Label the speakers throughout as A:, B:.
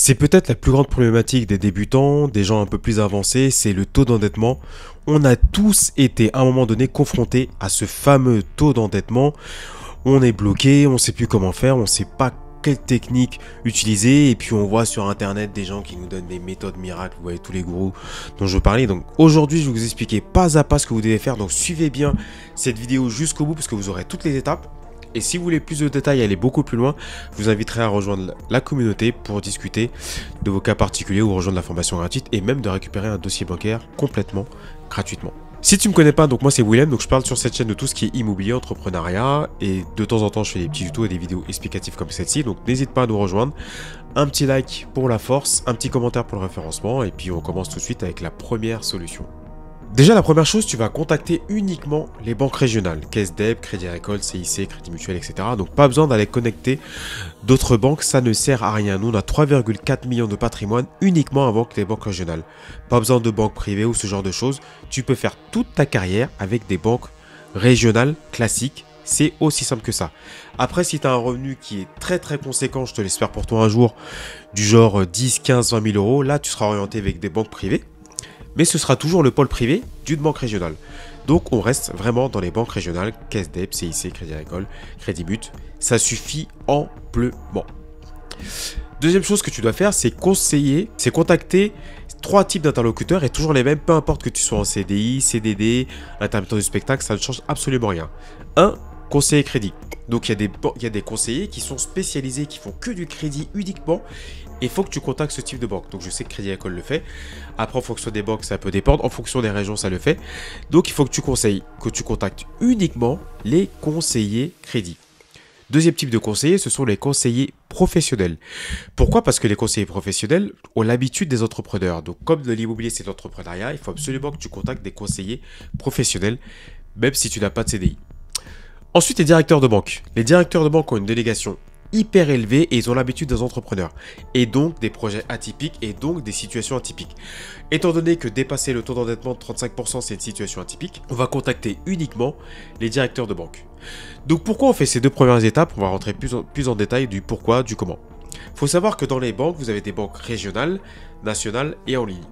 A: C'est peut-être la plus grande problématique des débutants, des gens un peu plus avancés, c'est le taux d'endettement. On a tous été à un moment donné confrontés à ce fameux taux d'endettement. On est bloqué, on ne sait plus comment faire, on ne sait pas quelle technique utiliser, et puis on voit sur internet des gens qui nous donnent des méthodes miracles, vous voyez tous les gourous dont je parlais. Donc aujourd'hui je vais vous expliquer pas à pas ce que vous devez faire, donc suivez bien cette vidéo jusqu'au bout parce que vous aurez toutes les étapes. Et si vous voulez plus de détails, aller beaucoup plus loin, je vous inviterai à rejoindre la communauté pour discuter de vos cas particuliers ou rejoindre la formation gratuite et même de récupérer un dossier bancaire complètement gratuitement. Si tu me connais pas, donc moi c'est Willem, donc je parle sur cette chaîne de tout ce qui est immobilier, entrepreneuriat, et de temps en temps je fais des petits tutos et des vidéos explicatives comme celle-ci, donc n'hésite pas à nous rejoindre. Un petit like pour la force, un petit commentaire pour le référencement, et puis on commence tout de suite avec la première solution. Déjà, la première chose, tu vas contacter uniquement les banques régionales, Caisse d'Eb, Crédit Agricole, CIC, Crédit Mutuel, etc. Donc pas besoin d'aller connecter d'autres banques, ça ne sert à rien. Nous, on a 3,4 millions de patrimoine uniquement avec les banques régionales. Pas besoin de banques privées ou ce genre de choses. Tu peux faire toute ta carrière avec des banques régionales classiques. C'est aussi simple que ça. Après, si tu as un revenu qui est très conséquent, je te l'espère pour toi un jour, du genre 10, 15, 20 000 euros, là, tu seras orienté avec des banques privées. Mais ce sera toujours le pôle privé d'une banque régionale. Donc on reste vraiment dans les banques régionales, Caisse d'Eb, CIC, Crédit Agricole, Crédit Mut. Ça suffit amplement. Deuxième chose que tu dois faire, c'est contacter 3 types d'interlocuteurs et toujours les mêmes, peu importe que tu sois en CDI, CDD, intermittent du spectacle, ça ne change absolument rien. 1. Conseiller crédit. Donc il y a des conseillers qui sont spécialisés, qui font que du crédit uniquement. Et il faut que tu contactes ce type de banque. Donc je sais que Crédit Agricole le fait. Après, en fonction des banques, ça peut dépendre. En fonction des régions, ça le fait. Donc il faut que tu contactes uniquement les conseillers crédit. Deuxième type de conseillers, ce sont les conseillers professionnels. Pourquoi? Parce que les conseillers professionnels ont l'habitude des entrepreneurs. Donc comme l'immobilier c'est de l'entrepreneuriat, il faut absolument que tu contactes des conseillers professionnels, même si tu n'as pas de CDI. Ensuite, les directeurs de banque. Les directeurs de banque ont une délégation hyper élevé et ils ont l'habitude des entrepreneurs et donc des projets atypiques et donc des situations atypiques. Étant donné que dépasser le taux d'endettement de 35% c'est une situation atypique, on va contacter uniquement les directeurs de banque. Donc pourquoi on fait ces deux premières étapes? On va rentrer plus en détail du pourquoi, du comment. Il faut savoir que dans les banques, vous avez des banques régionales, nationales et en ligne.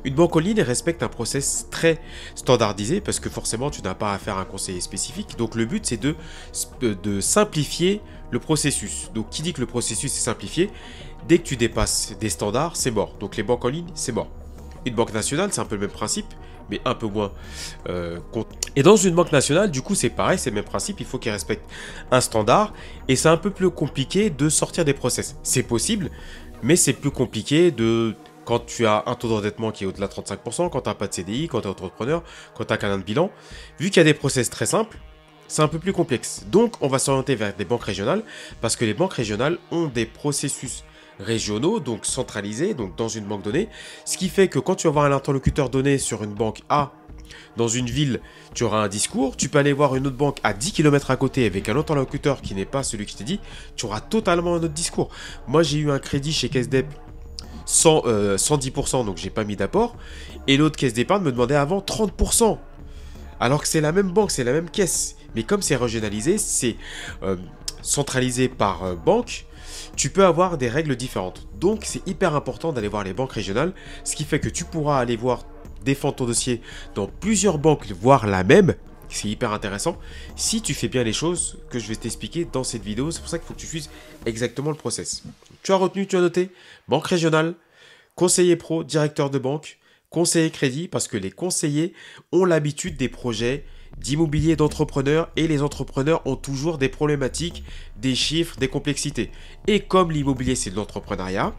A: Une banque en ligne respecte un process très standardisé parce que forcément tu n'as pas à faire un conseiller spécifique. Donc le but c'est de simplifier le processus. Donc qui dit que le processus est simplifié, dès que tu dépasses des standards, c'est mort. Donc les banques en ligne, c'est mort. Une banque nationale, c'est un peu le même principe, mais un peu moins. Et dans une banque nationale, du coup c'est pareil, c'est le même principe, il faut qu'ils respectent un standard et c'est un peu plus compliqué de sortir des process. C'est possible, mais c'est plus compliqué quand tu as un taux d'endettement qui est au-delà de 35%, quand tu n'as pas de CDI, quand tu es entrepreneur, quand tu n'as qu'un bilan. Vu qu'il y a des process très simples, c'est un peu plus complexe. Donc, on va s'orienter vers des banques régionales parce que les banques régionales ont des processus régionaux, donc centralisés, donc dans une banque donnée. Ce qui fait que quand tu vas avoir un interlocuteur donné sur une banque A, dans une ville, tu auras un discours. Tu peux aller voir une autre banque à 10 km à côté avec un autre interlocuteur qui n'est pas celui que je t'ai dit. Tu auras totalement un autre discours. Moi, j'ai eu un crédit chez Caisse d'Eb 110%, donc j'ai pas mis d'apport. Et l'autre caisse d'épargne me demandait avant 30%. Alors que c'est la même banque, c'est la même caisse. Mais comme c'est régionalisé, c'est centralisé par banque, tu peux avoir des règles différentes. Donc c'est hyper important d'aller voir les banques régionales, ce qui fait que tu pourras aller voir défendre ton dossier dans plusieurs banques, voire la même. C'est hyper intéressant si tu fais bien les choses que je vais t'expliquer dans cette vidéo. C'est pour ça qu'il faut que tu suives exactement le process. Tu as retenu, tu as noté banque régionale, conseiller pro, directeur de banque, conseiller crédit, parce que les conseillers ont l'habitude des projets d'immobilier d'entrepreneurs et les entrepreneurs ont toujours des problématiques, des chiffres, des complexités. Et comme l'immobilier c'est de l'entrepreneuriat,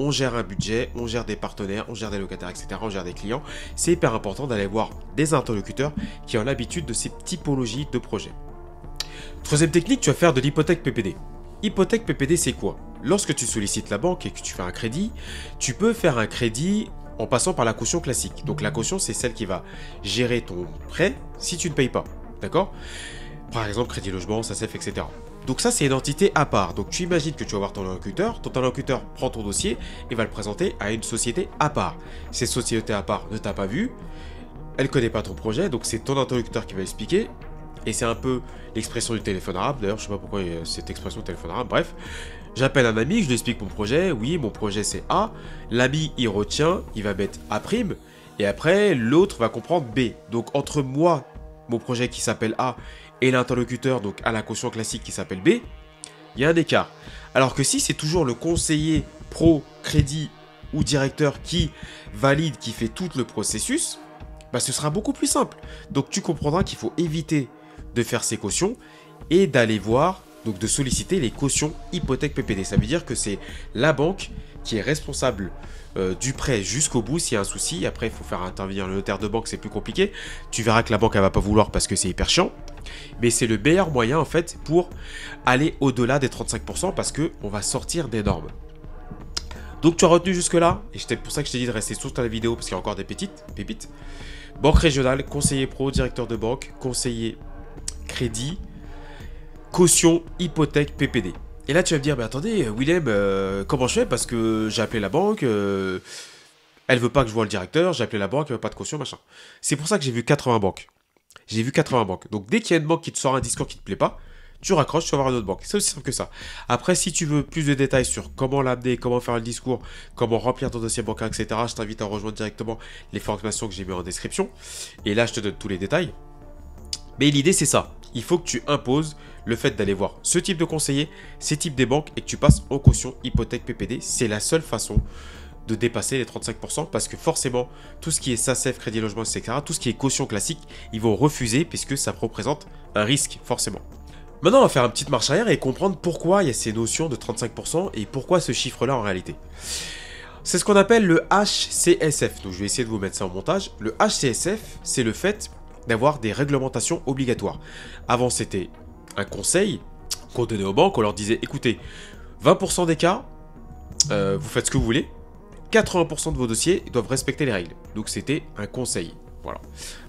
A: on gère un budget, on gère des partenaires, on gère des locataires, etc. On gère des clients. C'est hyper important d'aller voir des interlocuteurs qui ont l'habitude de ces typologies de projets. Troisième technique, tu vas faire de l'hypothèque PPD. Hypothèque PPD, c'est quoi? Lorsque tu sollicites la banque et que tu fais un crédit, tu peux faire un crédit en passant par la caution classique. Donc la caution, c'est celle qui va gérer ton prêt si tu ne payes pas. D'accord? Par exemple, crédit logement, SACEF, etc. Donc ça, c'est une entité à part. Donc tu imagines que tu vas voir ton interlocuteur prend ton dossier et va le présenter à une société à part. Cette société à part ne t'a pas vu, elle ne connaît pas ton projet, donc c'est ton interlocuteur qui va expliquer. Et c'est un peu l'expression du téléphone arabe. D'ailleurs, je ne sais pas pourquoi cette expression téléphone arabe. Bref, J'appelle un ami, je lui explique mon projet. Oui, mon projet c'est A. L'ami, il retient, il va mettre A'. Et après, l'autre va comprendre B. Donc, entre moi, mon projet qui s'appelle A, et l'interlocuteur, donc à la caution classique qui s'appelle B, il y a un écart. Alors que si c'est toujours le conseiller pro, crédit ou directeur qui valide, qui fait tout le processus, bah, ce sera beaucoup plus simple. Donc, tu comprendras qu'il faut éviter de faire ces cautions et d'aller voir, donc de solliciter les cautions hypothèque PPD. Ça veut dire que c'est la banque qui est responsable du prêt jusqu'au bout. S'il y a un souci, après il faut faire intervenir le notaire de banque, c'est plus compliqué. Tu verras que la banque elle va pas vouloir parce que c'est hyper chiant. Mais c'est le meilleur moyen en fait pour aller au-delà des 35% parce qu'on va sortir des normes. Donc tu as retenu jusque là, et c'est pour ça que je t'ai dit de rester sur ta vidéo parce qu'il y a encore des pépites. Banque régionale, conseiller pro, directeur de banque, conseiller crédit, caution, hypothèque, PPD. Et là, tu vas me dire, mais attendez, Willem, comment je fais? Parce que j'ai appelé la banque, elle veut pas que je vois le directeur, j'ai appelé la banque, elle veut pas de caution, machin. C'est pour ça que j'ai vu 80 banques. J'ai vu 80 banques. Donc, dès qu'il y a une banque qui te sort un discours qui te plaît pas, tu raccroches, tu vas voir une autre banque. C'est aussi simple que ça. Après, si tu veux plus de détails sur comment l'amener, comment faire le discours, comment remplir ton dossier bancaire, etc., je t'invite à rejoindre directement les formations que j'ai mis en description. Et là, je te donne tous les détails. Mais l'idée, c'est ça. Il faut que tu imposes le fait d'aller voir ce type de conseiller, ces types des banques et que tu passes en caution hypothèque PPD. C'est la seule façon de dépasser les 35% parce que forcément, tout ce qui est SACEF, crédit logement, etc., tout ce qui est caution classique, ils vont refuser puisque ça représente un risque, forcément. Maintenant, on va faire une petite marche arrière et comprendre pourquoi il y a ces notions de 35% et pourquoi ce chiffre-là en réalité. C'est ce qu'on appelle le HCSF. Donc, je vais essayer de vous mettre ça en montage. Le HCSF, c'est le fait d'avoir des réglementations obligatoires. Avant, c'était un conseil qu'on donnait aux banques. On leur disait, écoutez, 20% des cas, vous faites ce que vous voulez. 80% de vos dossiers doivent respecter les règles. Donc, c'était un conseil. Voilà.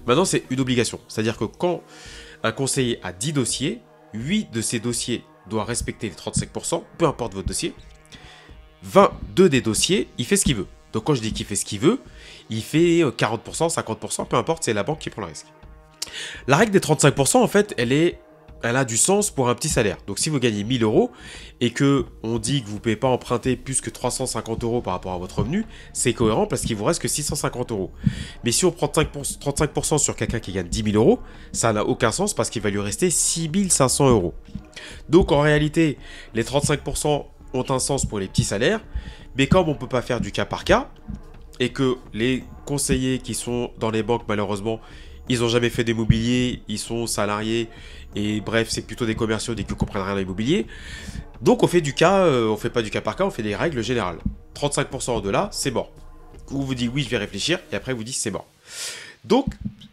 A: Maintenant, c'est une obligation. C'est-à-dire que quand un conseiller a 10 dossiers, 8 de ces dossiers doivent respecter les 35%, peu importe votre dossier. 22 des dossiers, il fait ce qu'il veut. Donc quand je dis qu'il fait ce qu'il veut, il fait 40%, 50%, peu importe, c'est la banque qui prend le risque. La règle des 35%, en fait, elle a du sens pour un petit salaire. Donc si vous gagnez 1000 € et que on dit que vous ne pouvez pas emprunter plus que 350 € par rapport à votre revenu, c'est cohérent parce qu'il vous reste que 650 €. Mais si on prend 35% sur quelqu'un qui gagne 10 000 €, ça n'a aucun sens parce qu'il va lui rester 6 500 €. Donc en réalité, les 35% ont un sens pour les petits salaires, mais comme on ne peut pas faire du cas par cas, et que les conseillers qui sont dans les banques, malheureusement, ils n'ont jamais fait d'immobilier, ils sont salariés, et bref, c'est plutôt des commerciaux, des qui ne comprennent rien à l'immobilier. Donc on fait du cas, on fait pas du cas par cas, on fait des règles générales. 35% au-delà, c'est mort. Ou vous dites oui, je vais réfléchir, et après vous dites c'est mort. Donc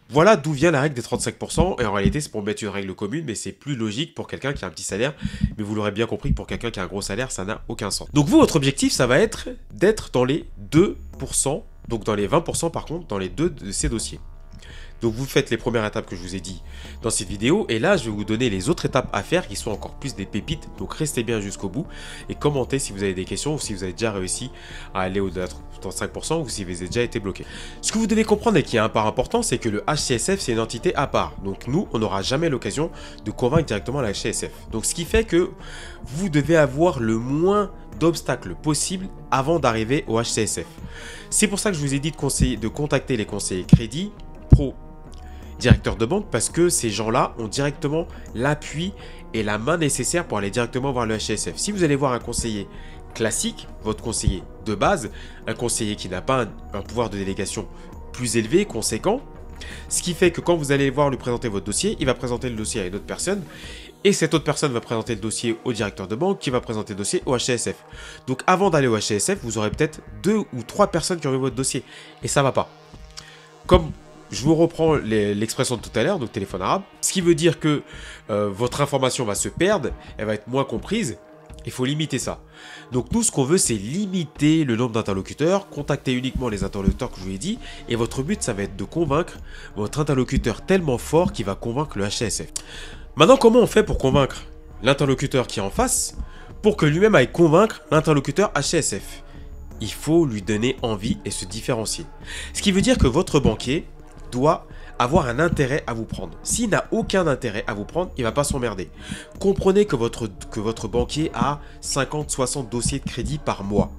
A: voilà d'où vient la règle des 35%, et en réalité c'est pour mettre une règle commune, mais c'est plus logique pour quelqu'un qui a un petit salaire, mais vous l'aurez bien compris, pour quelqu'un qui a un gros salaire, ça n'a aucun sens. Donc vous, votre objectif, ça va être d'être dans les 2%, donc dans les 20% par contre, dans les deux de ces dossiers. Donc vous faites les premières étapes que je vous ai dit dans cette vidéo, et là je vais vous donner les autres étapes à faire qui sont encore plus des pépites, donc restez bien jusqu'au bout et commentez si vous avez des questions ou si vous avez déjà réussi à aller au-delà de 35% ou si vous avez déjà été bloqué. Ce que vous devez comprendre et qui est un part important, c'est que le HCSF c'est une entité à part, donc nous on n'aura jamais l'occasion de convaincre directement la HCSF. Donc ce qui fait que vous devez avoir le moins d'obstacles possible avant d'arriver au HCSF. C'est pour ça que je vous ai dit de contacter les conseillers crédit, pro, directeur de banque, parce que ces gens-là ont directement l'appui et la main nécessaire pour aller directement voir le HCSF. Si vous allez voir un conseiller classique, votre conseiller de base, un conseiller qui n'a pas un pouvoir de délégation plus élevé, conséquent, ce qui fait que quand vous allez voir lui présenter votre dossier, il va présenter le dossier à une autre personne, et cette autre personne va présenter le dossier au directeur de banque, qui va présenter le dossier au HCSF. Donc avant d'aller au HCSF, vous aurez peut-être 2 ou 3 personnes qui ont vu votre dossier, et ça va pas. Comme je vous reprends l'expression de tout à l'heure, donc téléphone arabe, ce qui veut dire que votre information va se perdre, elle va être moins comprise, il faut limiter ça. Donc nous, ce qu'on veut, c'est limiter le nombre d'interlocuteurs, contacter uniquement les interlocuteurs que je vous ai dit, et votre but, ça va être de convaincre votre interlocuteur tellement fort qu'il va convaincre le HCSF. Maintenant, comment on fait pour convaincre l'interlocuteur qui est en face, pour que lui-même aille convaincre l'interlocuteur HCSF? Il faut lui donner envie et se différencier. Ce qui veut dire que votre banquier doit avoir un intérêt à vous prendre. S'il n'a aucun intérêt à vous prendre, il ne va pas s'emmerder. Comprenez que votre banquier a 50-60 dossiers de crédit par mois.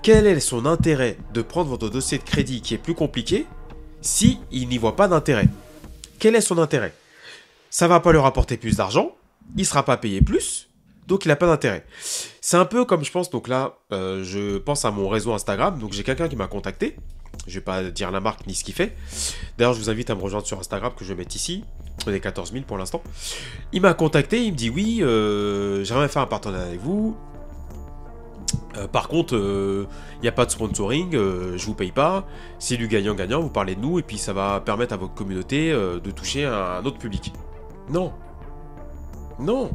A: Quel est son intérêt de prendre votre dossier de crédit qui est plus compliqué si il n'y voit pas d'intérêt? Quel est son intérêt? Ça ne va pas lui rapporter plus d'argent, il ne sera pas payé plus, donc il n'a pas d'intérêt. C'est un peu comme je pense, donc là, je pense à mon réseau Instagram, donc j'ai quelqu'un qui m'a contacté. Je ne vais pas dire la marque ni ce qu'il fait. D'ailleurs, je vous invite à me rejoindre sur Instagram que je vais mettre ici. On est 14 000 pour l'instant. Il m'a contacté, il me dit oui, j'aimerais faire un partenariat avec vous. Par contre, il n'y a pas de sponsoring, je vous paye pas. C'est du gagnant-gagnant, vous parlez de nous et puis ça va permettre à votre communauté de toucher un autre public. Non. Non.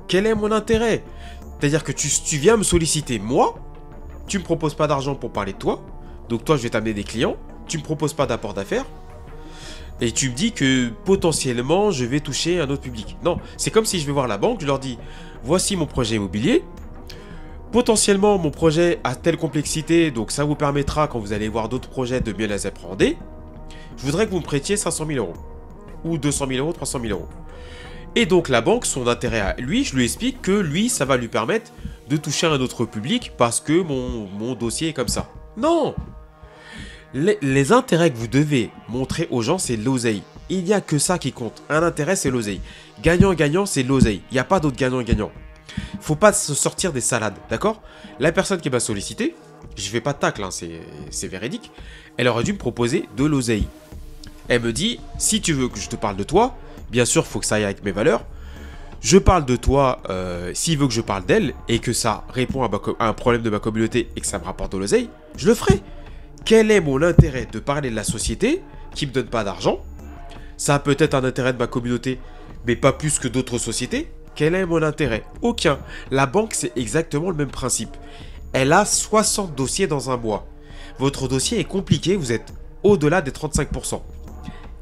A: Quel est mon intérêt? C'est-à-dire que tu viens me solliciter, moi, tu me proposes pas d'argent pour parler de toi. Donc toi, je vais t'amener des clients, tu me proposes pas d'apport d'affaires, et tu me dis que potentiellement, je vais toucher un autre public. Non, c'est comme si je vais voir la banque, je leur dis, voici mon projet immobilier, potentiellement, mon projet a telle complexité, donc ça vous permettra, quand vous allez voir d'autres projets, de mieux les appréhender. Je voudrais que vous me prêtiez 500 000 euros, ou 200 000 euros, 300 000 euros. Et donc la banque, son intérêt à lui, je lui explique que lui, ça va lui permettre de toucher un autre public parce que mon dossier est comme ça. Non! Les intérêts que vous devez montrer aux gens, c'est l'oseille. Il n'y a que ça qui compte. Un intérêt, c'est l'oseille. Gagnant-gagnant, c'est l'oseille. Il n'y a pas d'autre gagnant-gagnant. Il ne faut pas se sortir des salades, d'accord? La personne qui m'a sollicité, je ne fais pas de tacle, hein, c'est véridique, elle aurait dû me proposer de l'oseille. Elle me dit, si tu veux que je te parle de toi, bien sûr, il faut que ça aille avec mes valeurs. Je parle de toi, s'il veut que je parle d'elle, et que ça répond à un problème de ma communauté et que ça me rapporte de l'oseille, je le ferai. Quel est mon intérêt de parler de la société qui ne me donne pas d'argent? Ça a peut-être un intérêt de ma communauté, mais pas plus que d'autres sociétés. Quel est mon intérêt? Aucun. La banque, c'est exactement le même principe. Elle a 60 dossiers dans un mois. Votre dossier est compliqué, vous êtes au-delà des 35%.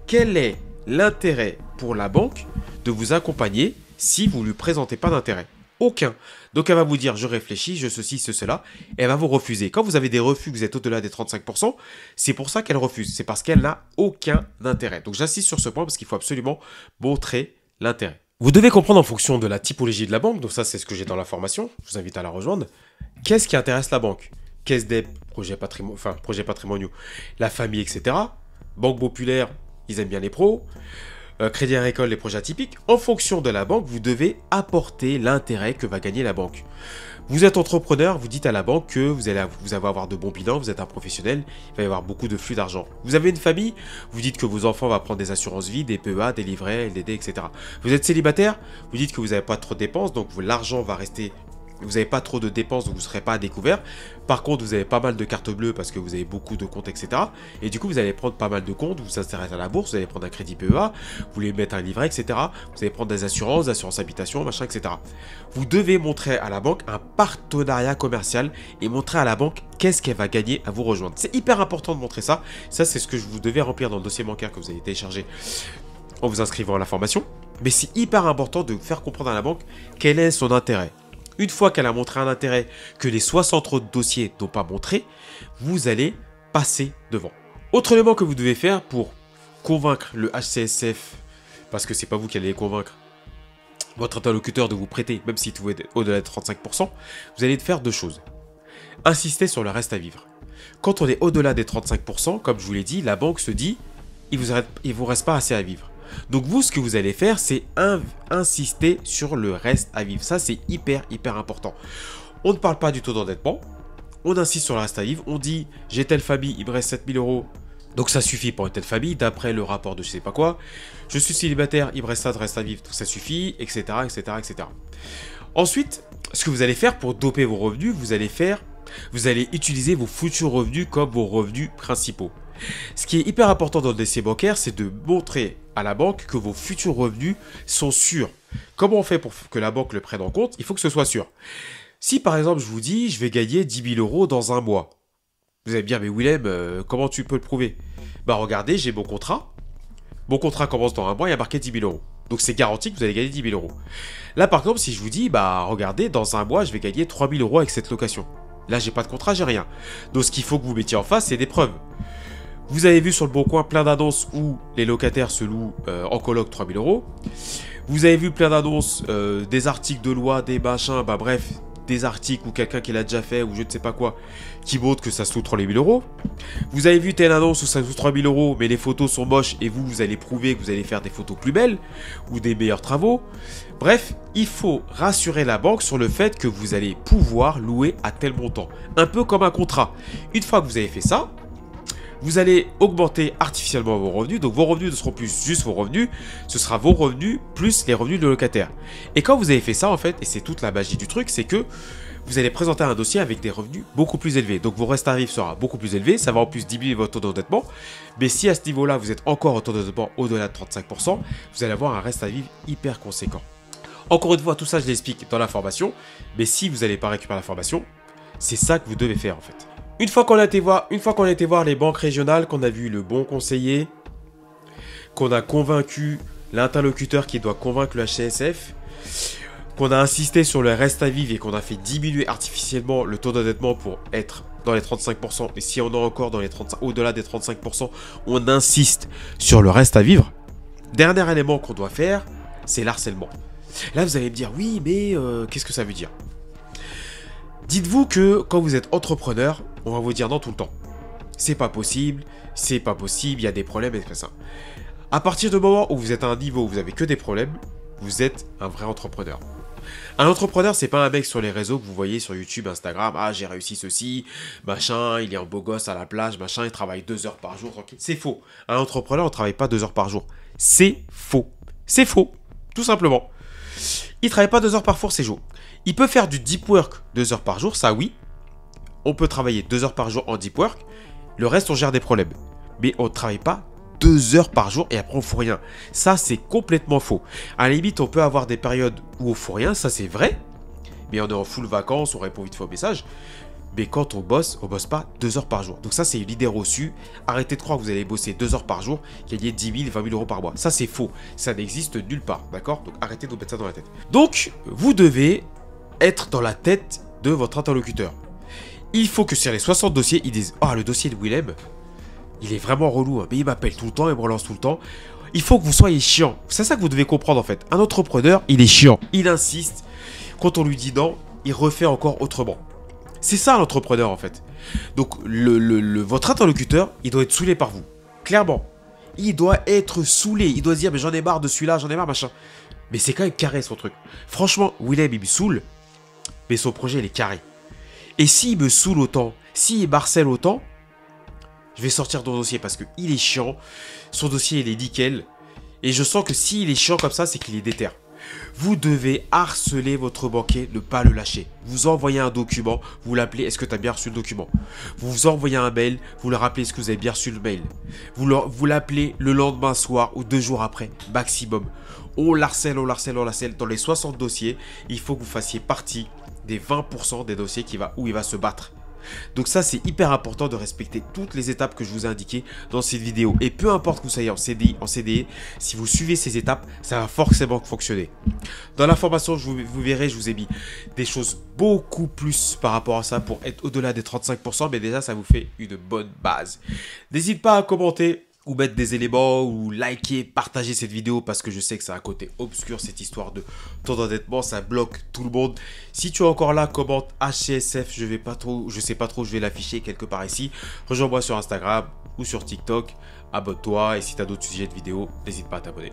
A: Quel est l'intérêt pour la banque de vous accompagner si vous ne lui présentez pas d'intérêt? Aucun. Donc elle va vous dire, je réfléchis, je ceci, cela, et elle va vous refuser. Quand vous avez des refus, que vous êtes au-delà des 35%, c'est pour ça qu'elle refuse. C'est parce qu'elle n'a aucun intérêt. Donc j'insiste sur ce point parce qu'il faut absolument montrer l'intérêt. Vous devez comprendre en fonction de la typologie de la banque, donc ça c'est ce que j'ai dans la formation, je vous invite à la rejoindre. Qu'est-ce qui intéresse la banque? Caisse des projets patrimoniaux, la famille, etc. Banque populaire, ils aiment bien les pros. Crédit Agricole, les projets atypiques. En fonction de la banque, vous devez apporter l'intérêt que va gagner la banque. Vous êtes entrepreneur, vous dites à la banque que vous allez avoir de bons bilans, vous êtes un professionnel, il va y avoir beaucoup de flux d'argent. Vous avez une famille, vous dites que vos enfants vont prendre des assurances vie, des PEA, des livrets, LDD, etc. Vous êtes célibataire, vous dites que vous n'avez pas trop de dépenses, donc l'argent va rester... Vous n'avez pas trop de dépenses, donc vous ne serez pas à découvert. Par contre, vous avez pas mal de cartes bleues parce que vous avez beaucoup de comptes, etc. Et du coup, vous allez prendre pas mal de comptes, vous vous intéressez à la bourse, vous allez prendre un crédit PEA, vous voulez mettre un livret, etc. Vous allez prendre des assurances habitation, machin, etc. Vous devez montrer à la banque un partenariat commercial et montrer à la banque qu'est-ce qu'elle va gagner à vous rejoindre. C'est hyper important de montrer ça. Ça, c'est ce que vous devez remplir dans le dossier bancaire que vous allez télécharger en vous inscrivant à la formation. Mais c'est hyper important de faire comprendre à la banque quel est son intérêt. Une fois qu'elle a montré un intérêt que les 60 autres dossiers n'ont pas montré, vous allez passer devant. Autre élément que vous devez faire pour convaincre le HCSF, parce que c'est pas vous qui allez les convaincre, votre interlocuteur de vous prêter, même si vous êtes au-delà de 35%, vous allez faire deux choses. Insister sur le reste à vivre. Quand on est au-delà des 35%, comme je vous l'ai dit, la banque se dit, il vous reste pas assez à vivre. Donc vous, ce que vous allez faire, c'est insister sur le reste à vivre. Ça, c'est hyper important. On ne parle pas du taux d'endettement. On insiste sur le reste à vivre. On dit, j'ai telle famille, il me reste 7 000 euros. Donc ça suffit pour une telle famille, d'après le rapport de je sais pas quoi. Je suis célibataire, il me reste ça de reste à vivre, donc ça suffit, etc., etc., etc. Ensuite, ce que vous allez faire pour doper vos revenus, vous allez utiliser vos futurs revenus comme vos revenus principaux. Ce qui est hyper important dans le dossier bancaire, c'est de montrer à la banque que vos futurs revenus sont sûrs. Comment on fait pour que la banque le prenne en compte? Il faut que ce soit sûr. Si par exemple je vous dis, je vais gagner 10 000 euros dans un mois, vous allez me dire, mais Willem, comment tu peux le prouver? Bah regardez, j'ai mon contrat. Mon contrat commence dans un mois, il y a marqué 10 000 euros. Donc c'est garanti que vous allez gagner 10 000 euros. Là par exemple, si je vous dis, bah regardez, dans un mois, je vais gagner 3 000 euros avec cette location. Là, j'ai pas de contrat, j'ai rien. Donc ce qu'il faut que vous mettiez en face, c'est des preuves. Vous avez vu sur le Bon Coin plein d'annonces où les locataires se louent en coloc 3000 euros. Vous avez vu plein d'annonces, des articles de loi, des machins, bah bref, des articles ou quelqu'un qui l'a déjà fait ou je ne sais pas quoi, qui montre que ça se loue 3000 euros. Vous avez vu telle annonce où ça se loue 3000 euros, mais les photos sont moches et vous allez prouver que vous allez faire des photos plus belles ou des meilleurs travaux. Bref, il faut rassurer la banque sur le fait que vous allez pouvoir louer à tel montant. Un peu comme un contrat. Une fois que vous avez fait ça, vous allez augmenter artificiellement vos revenus. Donc vos revenus ne seront plus juste vos revenus, ce sera vos revenus plus les revenus de locataire. Et quand vous avez fait ça en fait, et c'est toute la magie du truc, c'est que vous allez présenter un dossier avec des revenus beaucoup plus élevés. Donc vos restes à vivre sera beaucoup plus élevé, ça va en plus diminuer votre taux d'endettement. Mais si à ce niveau-là, vous êtes encore au taux d'endettement au-delà de 35%, vous allez avoir un reste à vivre hyper conséquent. Encore une fois, tout ça je l'explique dans la formation, mais si vous n'allez pas récupérer la formation, c'est ça que vous devez faire en fait. Une fois qu'on a été voir les banques régionales, qu'on a vu le bon conseiller, qu'on a convaincu l'interlocuteur qui doit convaincre le HCSF, qu'on a insisté sur le reste à vivre et qu'on a fait diminuer artificiellement le taux d'endettement pour être dans les 35%, et si on est encore dans les 35, au-delà des 35%, on insiste sur le reste à vivre. Dernier élément qu'on doit faire, c'est l'harcèlement. Là, vous allez me dire, oui, mais qu'est-ce que ça veut dire? Dites-vous que quand vous êtes entrepreneur, on va vous dire non tout le temps. C'est pas possible, il y a des problèmes et tout ça. À partir du moment où vous êtes à un niveau où vous avez que des problèmes, vous êtes un vrai entrepreneur. Un entrepreneur, c'est pas un mec sur les réseaux que vous voyez sur YouTube, Instagram, ah j'ai réussi ceci, machin, il est un beau gosse à la plage, machin, il travaille 2 heures par jour, tranquille. C'est faux. Un entrepreneur ne travaille pas 2 heures par jour. C'est faux. C'est faux. Tout simplement. Il travaille pas 2 heures par jour. Il peut faire du deep work 2 heures par jour, ça oui. On peut travailler 2 heures par jour en deep work. Le reste, on gère des problèmes. Mais on ne travaille pas 2 heures par jour et après on ne fout rien. Ça, c'est complètement faux. À la limite, on peut avoir des périodes où on ne fout rien, ça c'est vrai. Mais on est en full vacances, on répond vite fait aux messages. Mais quand on bosse pas 2 heures par jour. Donc ça, c'est une idée reçue. Arrêtez de croire que vous allez bosser 2 heures par jour, gagner 10 000, 20 000 euros par mois. Ça, c'est faux. Ça n'existe nulle part, d'accord? Donc arrêtez de vous mettre ça dans la tête. Donc, vous devez être dans la tête de votre interlocuteur. Il faut que sur les 60 dossiers, ils disent « Ah, le dossier de Willem, il est vraiment relou, hein, mais il m'appelle tout le temps, il me relance tout le temps. » Il faut que vous soyez chiant. C'est ça que vous devez comprendre en fait. Un entrepreneur, il est chiant. Il insiste. Quand on lui dit non, il refait encore autrement. C'est ça l'entrepreneur en fait. Donc votre interlocuteur, il doit être saoulé par vous. Clairement. Il doit être saoulé. Il doit se dire mais j'en ai marre de celui-là, j'en ai marre machin. Mais c'est quand même carré son truc. Franchement, Willem il me saoule. Mais son projet il est carré. Et s'il me saoule autant, s'il harcèle autant, je vais sortir ton dossier parce qu'il est chiant. Son dossier il est nickel. Et je sens que s'il est chiant comme ça, c'est qu'il est déter. Vous devez harceler votre banquier, ne pas le lâcher. Vous envoyez un document, vous l'appelez, est-ce que tu as bien reçu le document? Vous envoyez un mail, vous le rappelez, est-ce que vous avez bien reçu le mail? Vous l'appelez le lendemain soir ou 2 jours après, maximum. On l'harcèle, on l'harcèle, on l'harcèle. Dans les 60 dossiers, il faut que vous fassiez partie des 20% des dossiers où il va se battre. Donc ça, c'est hyper important de respecter toutes les étapes que je vous ai indiquées dans cette vidéo. Et peu importe que vous soyez en CDI, en CDE, si vous suivez ces étapes, ça va forcément fonctionner. Dans la formation, vous verrez, je vous ai mis des choses beaucoup plus par rapport à ça pour être au-delà des 35%. Mais déjà, ça vous fait une bonne base. N'hésite pas à commenter ou mettre des éléments, ou liker, partager cette vidéo, parce que je sais que c'est un côté obscur, cette histoire de taux d'endettement, ça bloque tout le monde. Si tu es encore là, commente HCSF, je sais pas trop, je vais l'afficher quelque part ici. Rejoins-moi sur Instagram ou sur TikTok, abonne-toi, et si tu as d'autres sujets de vidéo, n'hésite pas à t'abonner.